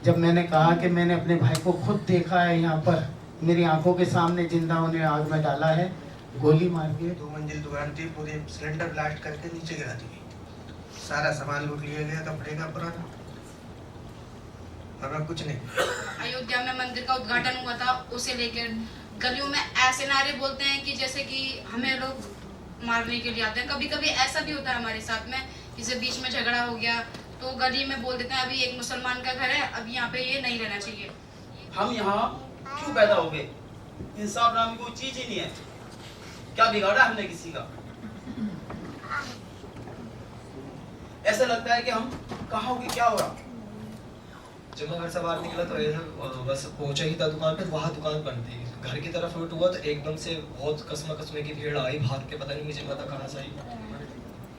जब मैंने कहा कि मैंने अपने भाई को खुद देखा है, यहाँ पर मेरी आंखों के सामने जिंदा उन्हें आग में डाला है, गोली मार के। 2 मंजिल दुकान थी, पूरी सिलेंडर ब्लास्ट करके नीचे गिरा दी गई। सारा सामान लूट लिया गया, कपड़े का पुराना, हमें कुछ नहीं। अयोध्या में मंदिर का उद्घाटन हुआ था, उसे लेकर गलियों में ऐसे नारे बोलते हैं कि जैसे कि हमें लोग मारने के लिए आते हैं। कभी कभी ऐसा भी होता है हमारे साथ में, जैसे बीच में झगड़ा हो गया तो गली में बोल देते हैं अभी एक मुसलमान का घर है, अब यहाँ पे ये नहीं रहना चाहिए। हम यहाँ क्यों पैदा हो गए? इंसाफ नाम की कोई चीज ही नहीं है। क्या बिगाड़ा हमने किसी का? ऐसा लगता है कि हम कहाँ हो गए, क्या हो रहा। जब मैं घर से बाहर निकला तो ऐसा बस पहुंचा ही था दुकान पे, वहाँ दुकान बंद थी। घर की तरफ लूट हुआ तो एकदम से बहुत कसमे की भीड़ आई, भाग के, पता नहीं मुझे पता कहाँ से आई।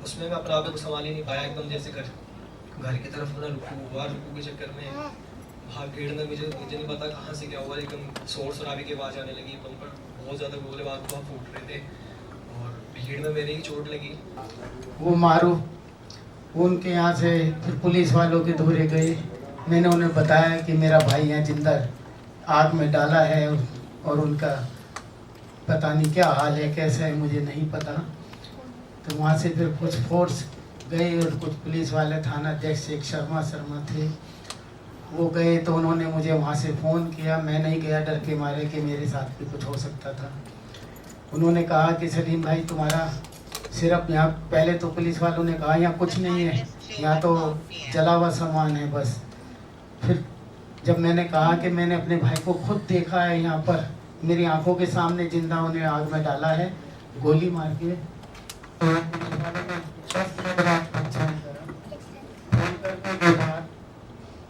उसमें मैं अपने आप को संभाल ही नहीं पाया, एकदम जैसे घर की तरफ अपना रुकू के चक्कर में भाग, भीड़ में मुझे नहीं पता कहाँ से क्या हुआ, एकदम शोर शराबे की आवाज़ आने लगी। पर बहुत ज़्यादा गोले बाग वहाँ फूट रहे थे और भीड़ में मेरे ही चोट लगी। वो मारो, उनके यहाँ से फिर पुलिस वालों के दौरे गए। मैंने उन्हें बताया कि मेरा भाई यहाँ जिंदा आग में डाला है और उनका पता नहीं क्या हाल है, कैसा है, मुझे नहीं पता। तो वहाँ से फिर कुछ फोर्स गए और कुछ पुलिस वाले, थाना अध्यक्ष एक शर्मा थे, वो गए। तो उन्होंने मुझे वहाँ से फ़ोन किया। मैं नहीं गया, डर के मारे कि मेरे साथ भी कुछ हो सकता था। उन्होंने कहा कि सलीम भाई तुम्हारा सिर्फ यहाँ, पहले तो पुलिस वालों ने कहा यहाँ कुछ नहीं है, यहाँ तो जला हुआ सामान है बस। फिर जब मैंने कहा कि मैंने अपने भाई को खुद देखा है, यहाँ पर मेरी आंखों के सामने जिंदा उन्हें आग में डाला है, गोली मार के।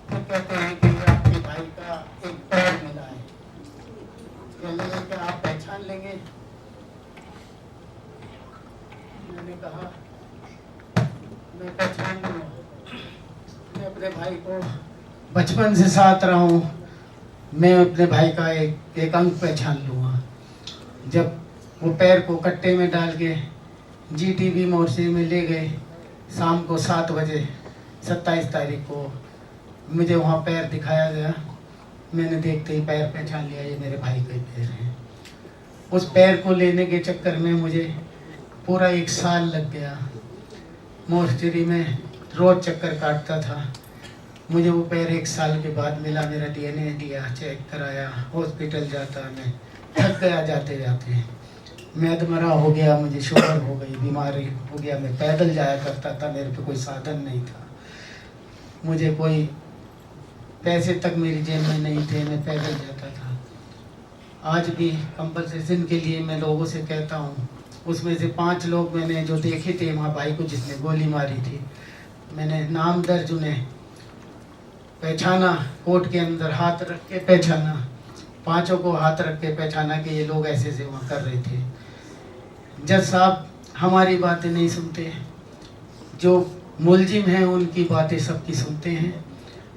फिर कहते हैं कि आपके भाई का एक पैर मिला है, कहने लगे कि आप पहचान लेंगे। मैंने कहा मैं पहचान लूँगा, मैं अपने भाई को बचपन से साथ रहा हूँ, मैं अपने भाई का एक अंग पहचान लूँगा। जब वो पैर को कट्टे में डाल के GTB मोर्चे में ले गए शाम को 7 बजे 27 तारीख को, मुझे वहाँ पैर दिखाया गया। मैंने देखते ही पैर पहचान लिया, ये मेरे भाई के पैर हैं। उस पैर को लेने के चक्कर में मुझे पूरा 1 साल लग गया। मोर्चरी में रोज़ चक्कर काटता था। मुझे वो पैर 1 साल के बाद मिला। मेरा DNA दिया, चेक कराया, हॉस्पिटल जाता, मैं थक गया जाते जाते। मैं अधमरा हो गया, मुझे शुगर हो गई, बीमारी हो गया। मैं पैदल जाया करता था, मेरे पे कोई साधन नहीं था, मुझे कोई पैसे तक मेरी जेब में नहीं थे, मैं पैदल जाता था। आज भी कंपनसेशन के लिए मैं लोगों से कहता हूँ, उसमें से 5 लोग मैंने जो देखे थे वहाँ भाई को जिसने गोली मारी थी, मैंने नाम दर्ज उन्हें पहचाना, कोर्ट के अंदर हाथ रख के पहचाना, 5 को हाथ रख के पहचाना कि ये लोग ऐसे ऐसे वहाँ कर रहे थे। जज साहब हमारी बातें नहीं सुनते, जो मुलजिम हैं उनकी बातें सबकी सुनते हैं।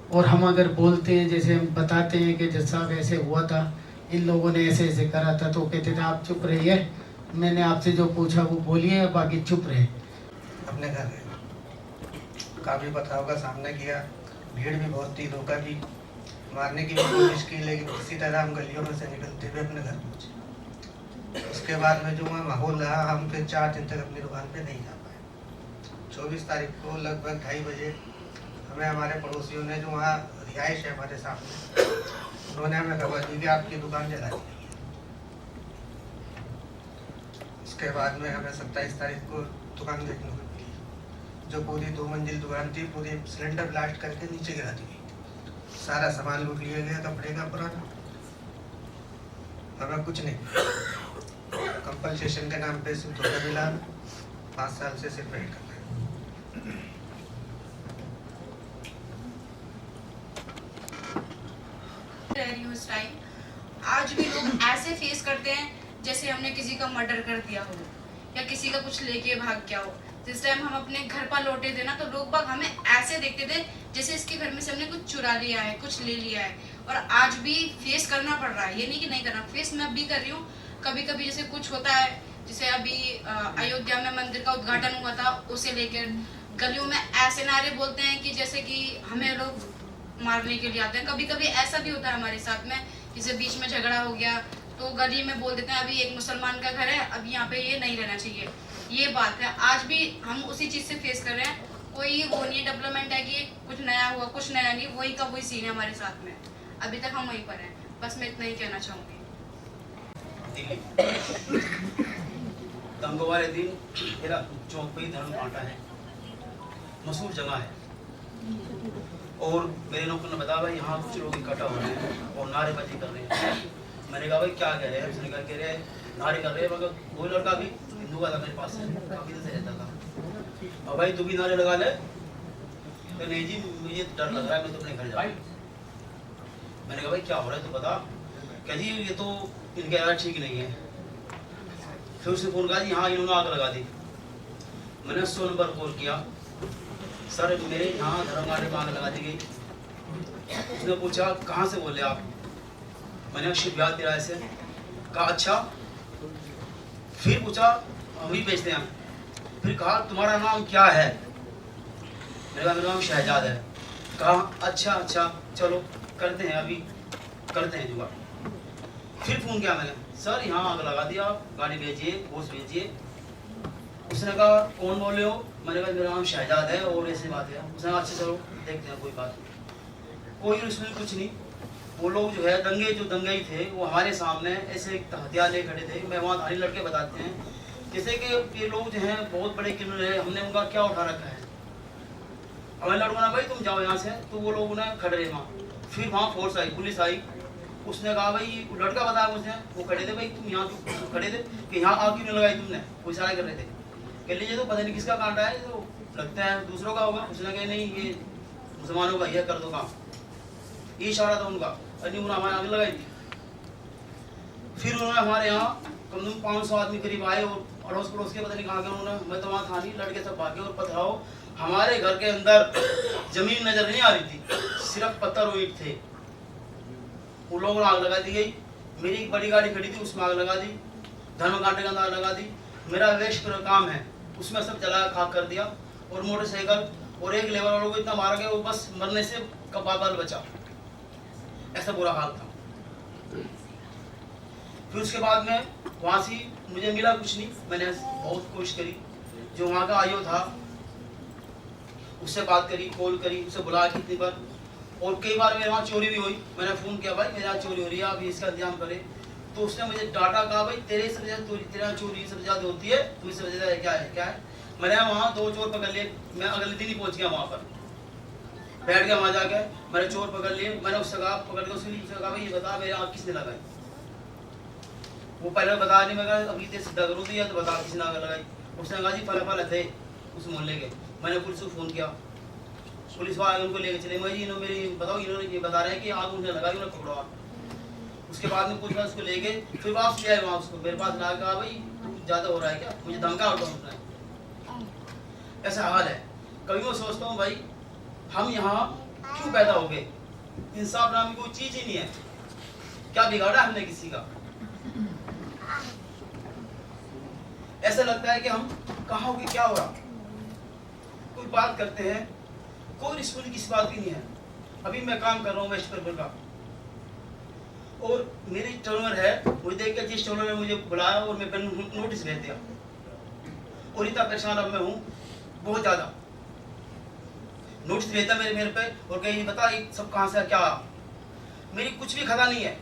और हम अगर बोलते हैं, जैसे हम बताते हैं कि जज साहब ऐसे हुआ था, इन लोगों ने ऐसे ऐसे करा था, तो कहते थे आप चुप रहिए, मैंने आपसे जो पूछा वो बोलिए, बाकी चुप रहे। अपने घर गए, काफ़ी पथराव का सामना किया, भीड़ भी बहुत थी, धोखा दी, मारने की भी कोशिश की, लेकिन किसी तरह हम गलियों में से निकलते हुए अपने घर पहुँचे। उसके बाद में जो वहाँ माहौल रहा, हम फिर 4 दिन तक अपनी दुकान पे नहीं जा पाए। 24 तारीख को लगभग 2:30 बजे हमें हमारे पड़ोसियों ने, जो वहाँ रिहाइश है हमारे सामने, उन्होंने हमें खबर दी कि आपकी दुकान जला दी गई है। उसके बाद में हमें 27 तारीख को दुकान देखने को मिली, जो पूरी 2 मंजिल दुकान थी, पूरी सिलेंडर ब्लास्ट करके नीचे गिरा दी गई। सारा सामान लूट लिया गया, कपड़े का पुराना, हमें कुछ नहीं। कंपनसेशन के नाम पे सिर्फ धोखा मिला, 5 साल से सिर्फ वेट करना है। रह रही हूँ इस टाइम। आज भी लोग ऐसे फेस करते हैं जैसे हमने किसी का मर्डर कर दिया हो या किसी का कुछ लेके भाग गया हो। जिस टाइम हम अपने घर पर लौटे थे ना, तो लोग बाग हमें ऐसे देखते थे जैसे इसके घर में से हमने कुछ चुरा लिया है, कुछ ले लिया है। और आज भी फेस करना पड़ रहा है, ये नहीं कि नहीं करना, फेस मैं भी कर रही हूँ। कभी कभी जैसे कुछ होता है, जैसे अभी अयोध्या में मंदिर का उद्घाटन हुआ था, उसे लेकर गलियों में ऐसे नारे बोलते हैं कि जैसे कि हमें लोग मारने के लिए आते हैं। कभी कभी ऐसा भी होता है हमारे साथ में, किसी बीच में झगड़ा हो गया तो गली में बोल देते हैं अभी एक मुसलमान का घर है, अभी यहाँ पे ये नहीं रहना चाहिए। ये बात है, आज भी हम उसी चीज़ से फेस कर रहे हैं। कोई वो नहीं डेवलपमेंट है कि कुछ नया हुआ, कुछ नया नहीं, वही का वही सीन है हमारे साथ में। अभी तक हम वहीं पर हैं। बस मैं इतना ही कहना चाहूँगी। दंगों वाले दिन मेरा चौक पे ही धर्म कांटा है, मशहूर जगह है। और मेरे नौकर ने बताया भाई यहाँ कुछ लोग इकट्ठा हो रहे हैं और नारेबाजी कर रहे हैं। मैंने कहा भाई क्या कह रहे हैं? उसने कहा कह रहे हैं नारे कर रहे हैं, मगर वो लड़का भी हिंदू का था मेरे पास से, काफी दिन से रहता था। और भाई तू भी नारे लगा ले। तो नहीं जी मुझे डर लग रहा है, मैं तो अपने घर जाऊँ। मैंने कहा भाई क्या हो रहा है तो बता। कह जी ये तो इनके यार ठीक नहीं है। फिर उसने फोन कहा जी हाँ इन्होंने आग लगा दी। मैंने 100 नंबर कॉल किया, सर मेरे यहाँ धर्मगाड़ी में आग लगा दी गई। उसने पूछा कहाँ से बोले आप? मैंने शिवयाद तिराए से। कहा अच्छा। फिर पूछा हम भी बेचते हैं। फिर कहा तुम्हारा नाम क्या है? मैंने कहा मेरा नाम शहजाद है। कहा अच्छा अच्छा चलो करते हैं, अभी करते हैं जुगाड़। फिर फोन किया मैंने, सर यहाँ आग लगा दिया, गाड़ी भेजिए, गोश्त भेजिए। उसने कहा कौन बोल रहे हो? मैंने कहा मेरा नाम शहजाद है और ऐसी बात है। उसने कहा अच्छा चलो देखते हैं, कोई बात नहीं। कोई उसमें कुछ नहीं। वो लोग जो है दंगे जो दंगाई थे वो हमारे सामने ऐसे हथियार ले खड़े थे। मैं वहाँ धारी लड़के बताते हैं जैसे कि ये लोग जो हैं बहुत बड़े क्रिमिनल है, हमने उनका क्या उठा रखा है। हमें लड़को ना भाई तुम जाओ यहाँ से, तो वो लोग उन्हें खड़े रहे वहाँ। फिर वहाँ फोर्स आई, पुलिस आई। उसने कहा भाई लड़का बताया मुझे, वो खड़े थे भाई तुम यहाँ क्यों खड़े थे कि यहाँ आग क्यों नहीं लगाई तुमने? वो इशारा कर रहे थे। कह लीजिए तो पता नहीं किसका कांटा है, तो लगता है दूसरों का होगा। उसने कहा नहीं ये मुसलमानों का, यह कर दो काम। ये इशारा था उनका। अरे उन्होंने हमारे आग लगाई थी। फिर उन्होंने हमारे यहाँ कम से कम 500 आदमी करीब आए और अड़ोस पड़ोस के पता नहीं कहाँ गए उन्होंने। मैं तो वहाँ था नहीं, लड़के सब भागे और पथराओ। हमारे घर के अंदर जमीन नजर नहीं आ रही थी, सिर्फ पत्थर और ईंट थे। उन लोगों ने आग लगा दी गई। मेरी एक बड़ी गाड़ी खड़ी थी, उसमें आग लगा दी। धर्म कांटे के अंदर आग लगा दी। मेरा वेस्ट का काम है, उसमें सब जला खाक कर दिया। और मोटरसाइकिल और एक लेबर वालों को इतना मारा गया वो बस मरने से कबाल बचा। ऐसा बुरा हाल था। फिर उसके बाद में वहाँ से मुझे मिला कुछ नहीं। मैंने बहुत कोशिश करी, जो वहाँ का आईओ था उससे बात करी, कॉल करी, उसे बुलाया कितनी बार। और कई बार मेरे वहाँ चोरी भी हुई। मैंने फ़ोन किया भाई मेरे यहाँ चोरी हो रही है, आप इसका इंतजाम करें। तो उसने मुझे डाटा कहा भाई तेरे सबसे ज़्यादा तेरा चोरी सबसे ज़्यादा होती है, तुम्हें सबसे ज़्यादा क्या है। मैंने वहाँ 2 चोर पकड़ लिए। मैं अगले दिन ही पहुँच गया वहाँ पर, बैठ गया वहाँ जाके। मैंने चोर पकड़ लिए। मैंने उससे कहा पकड़ के उससे कहा भाई ये बता मेरे आग किसने लगाई? वो पहले बता नहीं, मैं कहा अभी तेरे सीधा करूँ दिया तो बता किसने आग लगाई। उसने कहा जी फला थे उस मोहल्ले के। मैंने पुलिस को फ़ोन किया, पुलिस वाले उनको लेके चले। मैं जी इन्होंने मेरी बताओ, इन्होंने ये बता रहे हैं कि आग उन्हें लगाई, उन्हें पकड़ो। उसके बाद में कुछ बार उसको लेके फिर वापस ले आए वहाँ उसको मेरे पास ला। कहा भाई ज़्यादा हो रहा है क्या? मुझे धमका उठा उसने। ऐसा हाल है। कभी मैं सोचता हूँ भाई हम यहाँ क्यों पैदा हो गए? इंसाफ नाम की कोई चीज़ ही नहीं है। क्या बिगाड़ा हमने किसी का? ऐसा लगता है कि हम कहाँ हो गए, क्या हो रहा। कोई बात करते हैं, कोई रिस्पॉन्स किसी बात की नहीं है। अभी मैं काम कर रहा हूँ वेस्ट पेपर का और मेरी टर्नर है, मुझे देख के जिस टर्नर ने मुझे बुलाया और मैं नोटिस भेज दिया। और इतना परेशान अब मैं हूँ बहुत ज़्यादा। नोटिस भेजता मेरे पे और कहीं बता ये सब कहाँ से क्या। मेरी कुछ भी खता नहीं है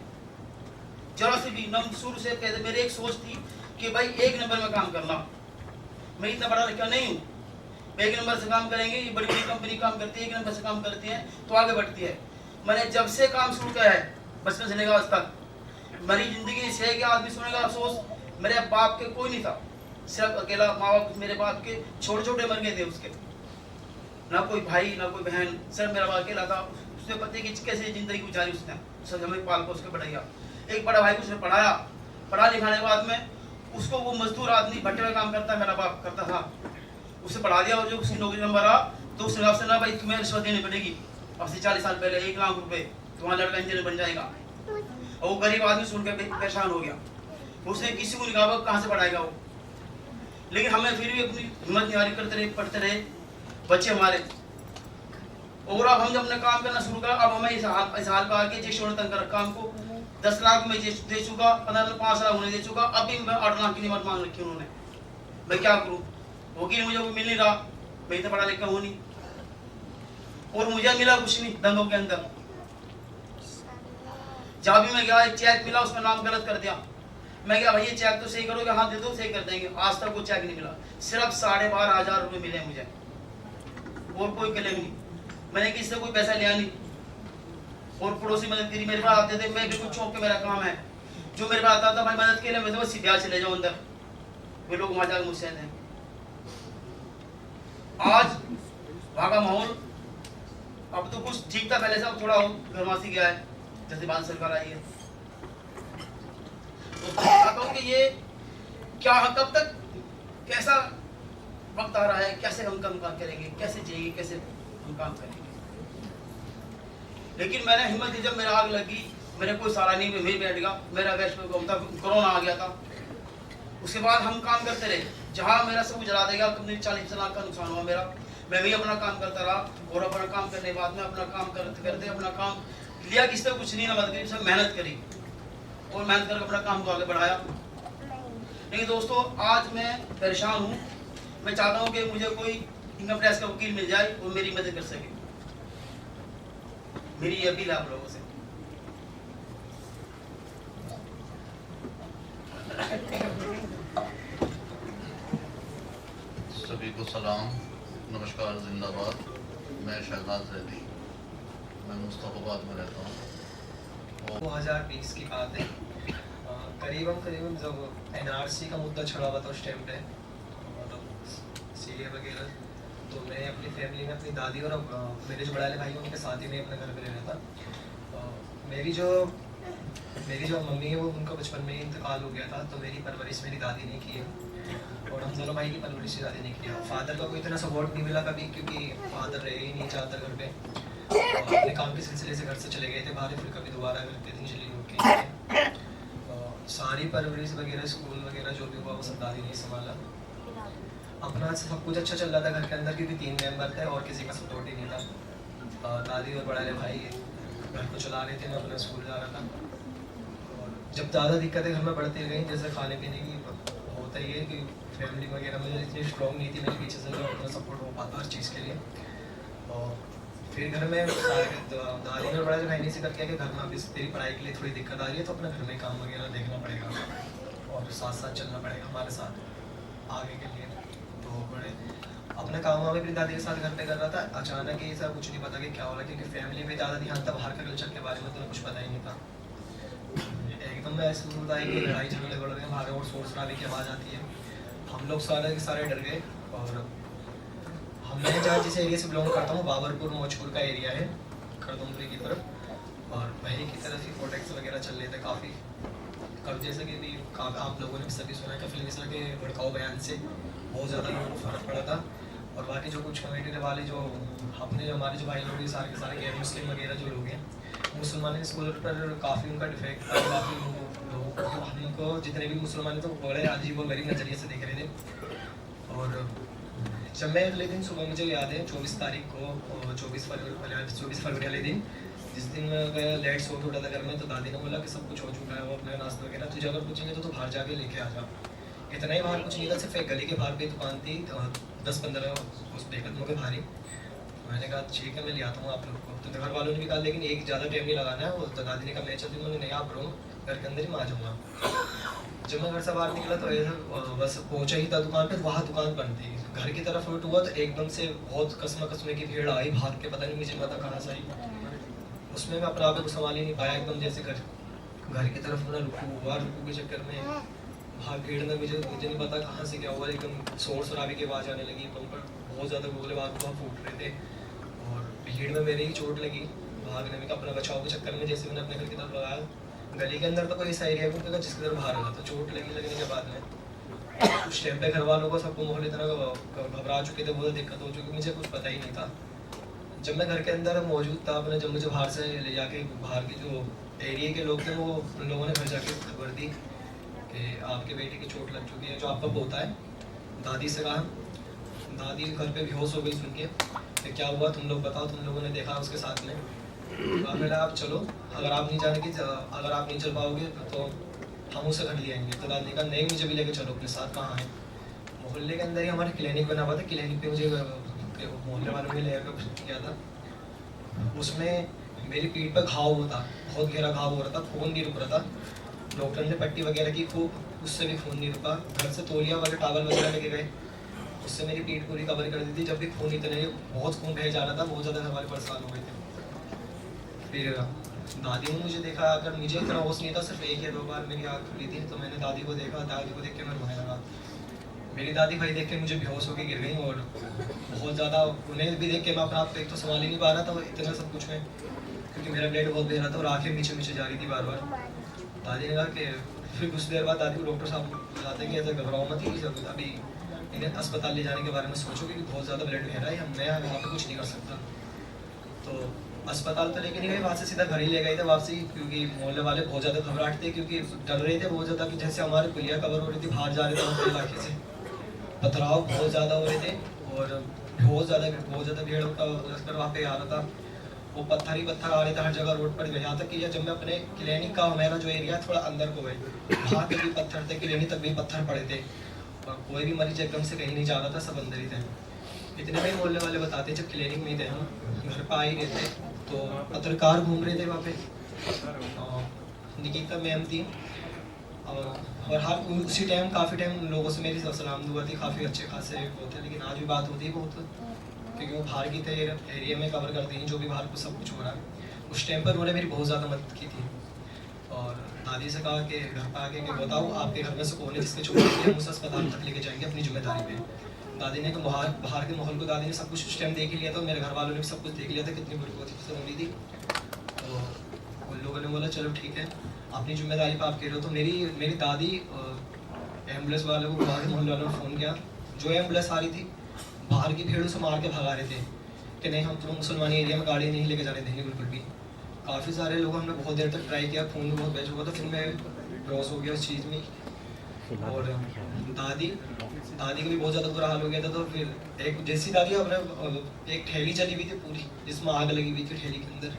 जरा से भी। नम शुरू से कहते मेरी एक सोच थी कि भाई 1 नंबर में काम करना। मैं इतना बड़ा लड़का नहीं हूँ। 1 नंबर से काम करेंगे, ये बड़ी बड़ी कंपनी काम करती है, 1 नंबर से काम करती है तो आगे बढ़ती है। मैंने जब से काम शुरू किया है बचपन से लेकर आज तक, मेरी जिंदगी ऐसी है कि आदमी सुनेगा अफसोस मेरे बाप के कोई नहीं था, सिर्फ अकेला माँ बाप मेरे बाप के छोटे छोटे मर गए थे उसके, ना कोई भाई ना कोई बहन, सिर्फ मेरा बाप अकेला था। उसने पति की कैसे जिंदगी गुजारी उसने, सब हमें पाल को उसके बढ़ाया। एक बड़ा भाई को उसने पढ़ाया, पढ़ा लिखाने के बाद में उसको वो मजदूर आदमी भट्टे में काम करता है मेरा बाप करता था, उसे पढ़ा दिया। और जो उसकी नौकरी नंबर आ तो उसने आपसे ना भाई तुम्हें रिश्वत देनी पड़ेगी। अब से 40 साल पहले 1 लाख रुपए तुम्हारा लड़का इंजीनियर बन जाएगा। और वो गरीब आदमी सुन के परेशान हो गया। उसने किसी को नहीं कहा कहाँ से पढ़ाएगा वो। लेकिन हमें फिर भी अपनी हिम्मत नहीं हारी, करते रहे, पढ़ते रहे। बच्चे हमारे और अब हम जब अपने काम करना शुरू करा, अब हमें इस हाल पर आके जिस तंग कर रखा हमको, 10 लाख में दे चुका, 5 लाख उन्हें दे चुका, अभी मैं 8 लाख की कीमत मांग रखी उन्होंने। मैं क्या करूँ? वकील मुझे कोई मिल नहीं रहा, मैं इतना पढ़ा लिखा हूँ नहीं, और मुझे मिला कुछ नहीं दंगों के अंदर। जहाँ भी मैं गया एक चेक मिला, उसका नाम गलत कर दिया। मैं क्या भाई ये चेक तो सही करोगे? हाँ दे दो, सही कर देंगे। आज तक वो चेक नहीं मिला, सिर्फ 12,500 रुपये मिले मुझे, और कोई क्लेम नहीं। मैंने किसी से कोई पैसा लिया नहीं, और पड़ोसी मदद करी, मेरे पास आते थे, मैं बिल्कुल चौक के मेरा काम है, जो मेरे पास आता था भाई मदद के लिए, मैं तो बस ब्याह चले जाऊँ अंदर, वे लोग वहाँ जाकर मुझसे थे। आज वहाँ का माहौल अब तो कुछ ठीक था, पहले से अब थोड़ा घरवासी गया है, जैसे बाद सरकार आई है। तो चाहता हूँ कि ये क्या कब तक कैसा वक्त आ रहा है, कैसे हम काम करेंगे, कैसे जिएंगे, कैसे हम काम करेंगे। लेकिन मैंने हिम्मत दी, जब मेरा आग लगी, मेरे कोई सहारा नहीं, मैं बैठ गया। मेरा वेस्ट कोरोना आ गया था, उसके बाद हम काम करते रहे। जहाँ मेरा सब जला देगा, कभी 40 लाख का नुकसान हुआ मेरा, मैं भी अपना काम करता रहा, और अपना काम करने के बाद में अपना काम करते करते अपना काम लिया, किसी से कुछ नहीं ना मदद करी, सब मेहनत करी, और मेहनत करके अपना काम को आगे बढ़ाया। लेकिन दोस्तों आज मैं परेशान हूँ, मैं चाहता हूँ कि मुझे कोई इनकम टैक्स का वकील मिल जाए और मेरी मदद कर सके। मेरी ये अपील है आप लोगों से। सभी को सलाम, नमस्कार, जिंदाबाद। मैं शहजाद जैदी, मैं मुस्तफाबाद में रहता हूँ। 2020 की बात है, करीबन जब NRC का मुद्दा छड़ा हुआ था उस टाइम पे, मतलब CA वगैरह, तो मैं अपनी फैमिली में अपनी दादी और मेरे जो बड़े वाले भाई हैं उनके साथ ही मैं अपने घर में रह रहा था। मेरी जो मम्मी है वो उनका बचपन में ही इंतकाल हो गया था, तो मेरी परवरिश मेरी दादी ने की है, और हम दोनों भाई की परवरिश दादी ने किया। फादर का कोई इतना सपोर्ट नहीं मिला कभी, क्योंकि फादर रहे ही नहीं ज़्यादातर घर पे, अपने काम के सिलसिले से घर से चले गए थे बाहर, फिर कभी दोबारा घर पे इनिशियली लोग के सारी परवरिश वगैरह, स्कूल वगैरह जो भी हुआ वो सब दादी ने संभाला। अपना सब कुछ अच्छा चल रहा था घर के अंदर, क्योंकि 3 मेंबर थे और किसी का सपोर्ट ही नहीं था। दादी और बड़े भाई घर को चला रहे थे, मैं अपना स्कूल जा रहा था। और जब ज़्यादा दिक्कतें घर में बढ़ती गई, जैसे खाने पीने की, होता ही है कि फैमिली वगैरह में इतनी स्ट्रॉन्ग नहीं थी मेरे पीछे से, जो अपना सपोर्ट हो पाता हर चीज़ के लिए। और फिर घर में दादी ने बड़ा भाई ने जिक्र किया कि घर में अभी तेरी पढ़ाई के लिए थोड़ी दिक्कत आ रही है, तो अपना घर में काम वगैरह देखना पड़ेगा और साथ साथ चलना पड़ेगा हमारे साथ आगे के लिए। तो बड़े अपने काम में अपनी दादी के साथ घर पे कर रहा था। अचानक ही ऐसा कुछ नहीं पता कि क्या हो रहा है, क्योंकि फैमिली में ज़्यादा ध्यान था, बाहर के कल्चर के बारे में तो कुछ पता ही नहीं था। एकदम में ऐसा होता है कि लड़ाई झगड़े बढ़ गए बाहर, और शोर शराबे की आवाज़ आती है। हम लोग सारे के सारे डर गए, और मैं जहाँ जिस एरिया से बिलोंग करता हूँ, बाबरपुर मौजपुर का एरिया है, खड़दुमपुरी की तरफ, और वहीं की तरफ ही प्रोटेक्ट्स वगैरह चल रहे थे काफ़ी। कब जैसे कि भी आप लोगों ने सभी सुना कि फिल्म के भड़काऊ बयान से बहुत ज़्यादा लोगों को फर्क पड़ा था। और बाकी जो कुछ कमेटी वाले जो अपने हमारे जो भाई लोग हैं, सारे के सारे गैर मुस्लिम वगैरह जो लोग हैं, मुसलमान स्कूल पर काफ़ी उनका डिफेक्ट था। काफ़ी लोग हमको जितने भी मुसलमान थे वो बड़े अजीब और गरीब नज़रिए से देख रहे थे। और जब मैं अगले दिन सुबह, मुझे याद है 24 तारीख को, 24 फरवरी वाले दिन, जिस दिन मैं लेट सो के उठा था घर में, तो दादी ने बोला कि सब कुछ हो चुका है, वो अपना नाश्ता वगैरह तुझे अगर पूछेंगे तो बाहर जाके लेके आ जा। इतना ही बाहर कुछ नहीं था, सिर्फ एक गली के बाहर पे दुकान थी, 10-15 उस बेकदमों के भारी। मैंने कहा ठीक है मैं ले आता हूँ आप लोग को, तो घर वालों ने भी कहा लेकिन एक ज़्यादा टाइम नहीं लगाना है। वो तो दादी ने कहा मैं चलती हूँ, मैंने नहीं आप रहो घर के अंदर ही मैं आ जाऊँगा। जब मैं घर से बाहर निकला तो ऐसा बस पहुँचा ही था दुकान पे, वहाँ दुकान बंद थी। घर की तरफ रूट हुआ तो एकदम से बहुत कसमे की भीड़ आई, भाग के पता नहीं मुझे पता कहाँ से आई। उसमें मैं अपने आप को संभाल ही नहीं पाया, एकदम जैसे घर की तरफ अपना रुकू के चक्कर में भाग भीड़ में मुझे नहीं पता कहाँ से क्या हुआ, एकदम शोर शराबे की आवाज़ आने लगी, पर बहुत ज़्यादा गोले बार फूट रहे थे, और भीड़ में मेरे ही चोट लगी। भागने में अपना बचाव के चक्कर में जैसे मैंने अपने घर की तरफ लगाया, गली के अंदर तो कोई ऐसा एरिया नहीं था जिसकी तरफ बाहर लगा, तो चोट लगने के बाद में उस टाइम पे घर वालों को सबको माहौल इतना घबरा चुके थे, बहुत दिक्कत हो चुकी, मुझे कुछ पता ही नहीं था। जब मैं घर के अंदर मौजूद था अपने, जब मुझे बाहर से ले जाके बाहर के जो एरिया के लोग थे, वो उन लोगों ने घर जाके खबर दी कि आपके बेटे की चोट लग चुकी है, जो आपका पोता है। दादी से कहा, दादी घर पे बेहोश हो गई सुन के। फिर क्या हुआ तुम लोग बताओ, तुम लोगों ने देखा उसके साथ में। तो मैंने आप चलो, अगर आप नहीं जाने की, अगर आप नहीं चल पाओगे तो हम उसे घर ले आएंगे। तो दादी ने कहा नहीं, मुझे भी लेके चलो अपने साथ। कहाँ है? मोहल्ले के अंदर ही हमारा क्लिनिक बना हुआ था, क्लिनिक पे मुझे मोहल्ले वालों ने लेकर किया था। उसमें मेरी पीठ पर घाव हुआ था, बहुत गहरा घाव हो रहा था, खून नहीं रुक रहा था। डॉक्टर ने पट्टी वगैरह की खूब, उससे भी खून नहीं रुका। घर से तौलिया वाले टावल वगैरह लेके गए, उससे मेरी पीठ पूरी कवर कर दी थी। जब भी खून इतने बहुत खून बह जा रहा था, बहुत ज़्यादा हमारे परेशान हो गए थे। फिर दादी ने मुझे देखा, अगर मुझे इतना होश नहीं था, सिर्फ एक या दो बार मेरी आँख खुली थी, तो मैंने दादी को देखा। दादी को देख के मैं रोने लगा। मेरी दादी भाई देख के मुझे बेहोश होकर गिर गई, और बहुत ज़्यादा उन्हें भी देख के मैं अपना आप एक तो संभाल ही नहीं पा रहा था इतना सब कुछ में, क्योंकि मेरा ब्लड बहुत बह रहा था और आँखें नीचे नीचे जा रही थी बार बार। दादी ने कहा कि फिर कुछ देर बाद दादी को डॉक्टर साहब बताते कि ऐसा घबराओ मत, ही अभी इन्हें अस्पताल ले जाने के बारे में सोचो, क्योंकि बहुत ज़्यादा ब्लड बह रहा है, मैं यहाँ पे कुछ नहीं कर सकता। तो अस्पताल तो लेके नहीं गए, वहाँ से सीधा घर ही ले गए थे वापसी, क्योंकि मोहल्ले वाले बहुत ज़्यादा घबराहट थे, क्योंकि डर रहे थे बहुत ज़्यादा कि जैसे हमारे पुलिया कवर हो रही थी, बाहर जा रहे थे अपने इलाके से, पथराव बहुत ज़्यादा हो रहे थे, और बहुत ज़्यादा भीड़ का लश्कर वहाँ पे आ रहा था। वो पत्थर ही पत्थर आ रहे थे हर जगह रोड पर। यहाँ तक कि जब मैं अपने क्लिनिक का, मेरा जो एरिया थोड़ा अंदर को गए, वहाँ तक भी पत्थर थे, क्लिनिक तक भी पत्थर पड़े थे, और कोई भी मरीज एकदम से कहीं नहीं जा रहा था, सब अंदर ही थे। इतने में मोहल्ले वाले बताते, जब क्लिनिक में ही थे हम, घर पर आ ही रहे थे, तो पत्रकार घूम रहे थे वहाँ पे, निकिता मैम थी, और हर उसी टाइम काफ़ी टाइम लोगों से मेरी सलाम दुआ थी, काफ़ी अच्छे खासे होते, लेकिन आज भी बात होती है बहुत, क्योंकि वो बाहर की थे एरिया में कवर करती हैं जो भी बाहर को सब कुछ हो रहा है। उस टाइम पर उन्होंने मेरी बहुत ज़्यादा मदद की थी, और दादी से कहा कि घर पर आके कि बताओ आपके घर में से कौन है जिसके छोड़ के हम उस अस्पताल तक लेके जाएंगे अपनी जिम्मेदारी पे। दादी ने कहा बाहर के माहौल को दादी ने सब कुछ उस टाइम देख ही लिया था, मेरे घर वालों ने भी सब कुछ देख लिया था, कितनी बुरी हो रही थी। तो उन लोगों ने बोला चलो ठीक है, अपनी जिम्मेदारी पर आप कह रहे हो। तो मेरी दादी एम्बुलेंस वाले को, बाहर के मोहल्ले वालों ने फ़ोन किया, जो एम्बुलेंस आ रही थी बाहर की भीड़ से मार के भगा रहे थे कि नहीं, हम तुम्हें मुसलमानी एरिया में गाड़ी नहीं लेके जाने देंगे बिल्कुल भी। काफ़ी सारे लोगों, हमने बहुत देर तक ट्राई किया, खून में बहुत बह चुका था, फिर मैं लॉस हो गया उस चीज़ में। और दादी का भी बहुत ज़्यादा बुरा हाल हो गया था। तो फिर एक जैसी दादी अपने एक ठेली चली हुई थी पूरी, जिसमें आग लगी हुई थी, ठेली के अंदर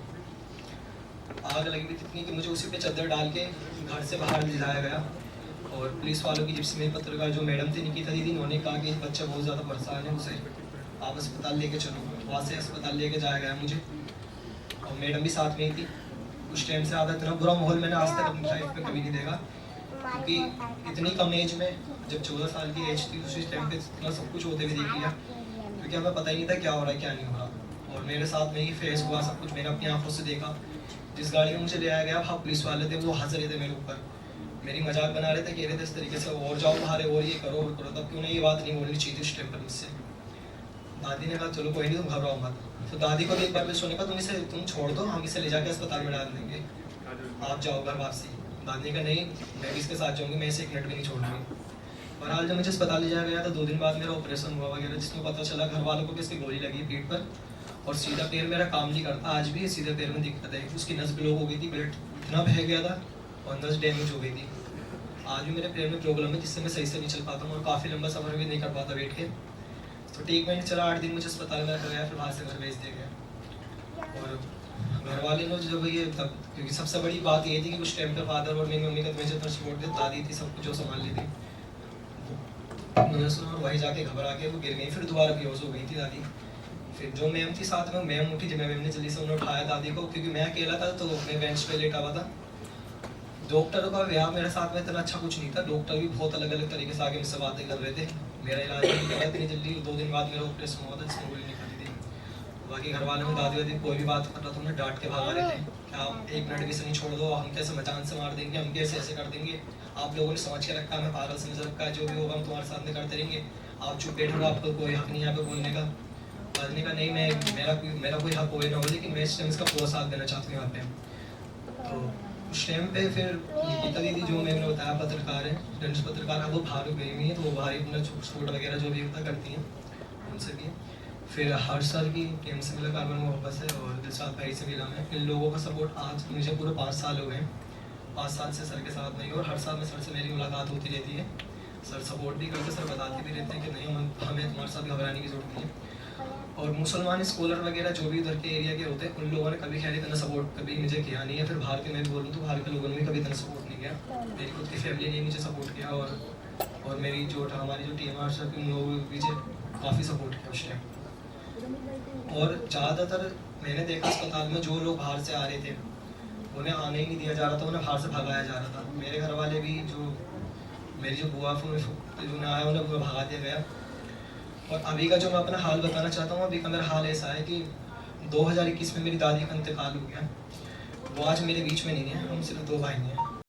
आग लगी हुई थी इतनी कि मुझे उसी पे चादर डाल के घर से बाहर ले जाया गया। और पुलिस वालों की जिप्सी में पत्रकार जो मैडम थी निकिता दीदी, उन्होंने कहा कि बच्चा बहुत ज़्यादा परेशान है, उसे आप अस्पताल लेके चलो। वहाँ से अस्पताल लेके जाया गया मुझे, और मैडम भी साथ में ही थी। उस टाइम से आधा इतना बुरा माहौल मैंने आज तक अपनी लाइफ में कभी नहीं देखा, क्योंकि इतनी कम एज में, जब 14 साल की एज थी, उसी टाइम पे इतना सब कुछ होते हुए देख लिया, क्योंकि हमें पता ही नहीं था क्या हो रहा है क्या नहीं हो रहा। और मेरे साथ में ही फेस हुआ सब कुछ, मैंने अपनी आंखों से देखा। जिस गाड़ी में मुझे ले आया गया, वहाँ पुलिस वाले थे, वो हंस रहे थे मेरे ऊपर, मेरी मजाक बना रहे थे, कह रहे थे इस तरीके से और जाओ बाहर और ये करो और करो। तब क्यों नहीं ये बात नहीं बोलनी चाहिए थी उस टाइम पर मुझसे। दादी ने कहा चलो कोई नहीं, तुम घबराओ मत। तो दादी को एक बार भी सुने का, तुम छोड़ दो, हम इसे ले जाके अस्पताल में डाल देंगे, आप जाओ घर वापसी। दादी का नहीं, मैं भी इसके साथ जाऊँगी, मैं इसे 1 मिनट भी नहीं छोड़ूंगी। बहरहाल जब मुझे अस्पताल ले जाया गया था, 2 दिन बाद मेरा ऑपरेशन हुआ वगैरह, जिसमें पता चला घर वालों को कि इसकी गोली लगी पीठ पर, और सीधा पैर मेरा काम नहीं करता, आज भी सीधे पैर में दिक्कत है। उसकी नस ब्लॉक हो गई थी, ब्लड इतना बह गया था और नस डैमेज हो गई थी। आज भी मेरे पैर में प्रॉब्लम है, जिससे मैं सही से नहीं चल पाता हूँ और काफ़ी लंबा सफ़र भी नहीं कर पाता बैठ के। तो ट्रीटमेंट चला, 8 दिन मुझे अस्पताल में रखा गया, फिर वहाँ से घर भेज दिया गया। और घर वाले ने जब ये तब, क्योंकि सबसे बड़ी बात ये थी कि उस टाइम पर फादर और मेरी मम्मी का मुझे इतना सपोर्ट दिया, दादी थी सब कुछ जो संभाल ली थी। मुझे सुना और वहीं जाके घबरा के वो गिर गई, फिर दोबारा बेहोश हो गई थी दादी। फिर जो मैम थी साथ में, मैम उठी, जब मैम ने जल्दी से उन्हें उठाया दादी को, क्योंकि मैं अकेला था तो मैं बेंच पे लेटा हुआ था। डॉक्टरों का व्यवहार मेरे साथ में इतना अच्छा कुछ नहीं था, डॉक्टर भी बहुत अलग अलग तरीके से आगे मुझसे बातें कर रहे थे। मेरा इलाज नहीं किया इतनी जल्दी, 2 दिन बाद मेरा ऑपरेशन हुआ था, जिसमें गोली निकली थी। बाकी घर वालों में दादी वादी कोई भी बात कर रहा था, उन्हें डांट के भगा रहे थे कि आप 1 मिनट भी से नहीं छोड़ दो, हम कैसे मचान से मार देंगे, हम कैसे ऐसे कर देंगे, आप लोगों ने समझ के रखा, मैं पागल समझ रखा है, जो भी होगा हम तुम्हारे साथ में करते रहेंगे, आप चुप बैठो, आपको कोई हक नहीं यहाँ पे बोलने का। बोलने का नहीं, मेरा कोई हक कोई ना हो, लेकिन मैं इस टाइम इसका पूरा साथ देना चाहती हूँ यहाँ पे। तो उस टाइम पे फिर निकिता दीदी, जो मैंने बताया पत्रकार है, जर्नलिस्ट पत्रकार है, वो बाहर गई हुई है, तो वो बाहर ही अपना शूट वगैरह जो भी होता करती हैं, उनसे भी। फिर हर्ष सर की टीम से मिला, कार्बन में वापस है, और दिलशाद भाई से मिला मैं। इन लोगों का सपोर्ट आज मुझे पूरे 5 साल हो गए, 5 साल से सर के साथ नहीं, और हर साल में सर से मेरी मुलाकात होती रहती है। सर सपोर्ट भी करते, सर बताते भी रहते हैं कि नहीं, हमें तुम्हारे साथ घबराने की जरूरत नहीं है। और मुसलमान स्कॉलर वगैरह जो भी उधर के एरिया के होते हैं उन लोगों ने कभी खैर इतना सपोर्ट कभी मुझे किया नहीं है। फिर बाहर के मैं बोलूँ तो बाहर के लोगों ने भी कभी इतना सपोर्ट नहीं किया। मेरी खुद की फैमिली ने मुझे सपोर्ट किया और मेरी जो हमारी जो टीम है सब उन लोगों ने मुझे काफ़ी सपोर्ट किया उस टाइम। और ज़्यादातर मैंने देखा अस्पताल में जो लोग बाहर से आ रहे थे उन्हें आने ही नहीं दिया जा रहा था, उन्हें बाहर से भगाया जा रहा था। मेरे घर वाले भी जो मेरी जो बुआ उन्हें आया उन्हें भगा दिया गया। और अभी का जो मैं अपना हाल बताना चाहता हूँ, अभी का मेरा हाल ऐसा है कि 2021 में मेरी दादी का इंतकाल हो गया। वो आज मेरे बीच में नहीं है, हम सिर्फ 2 भाई हैं।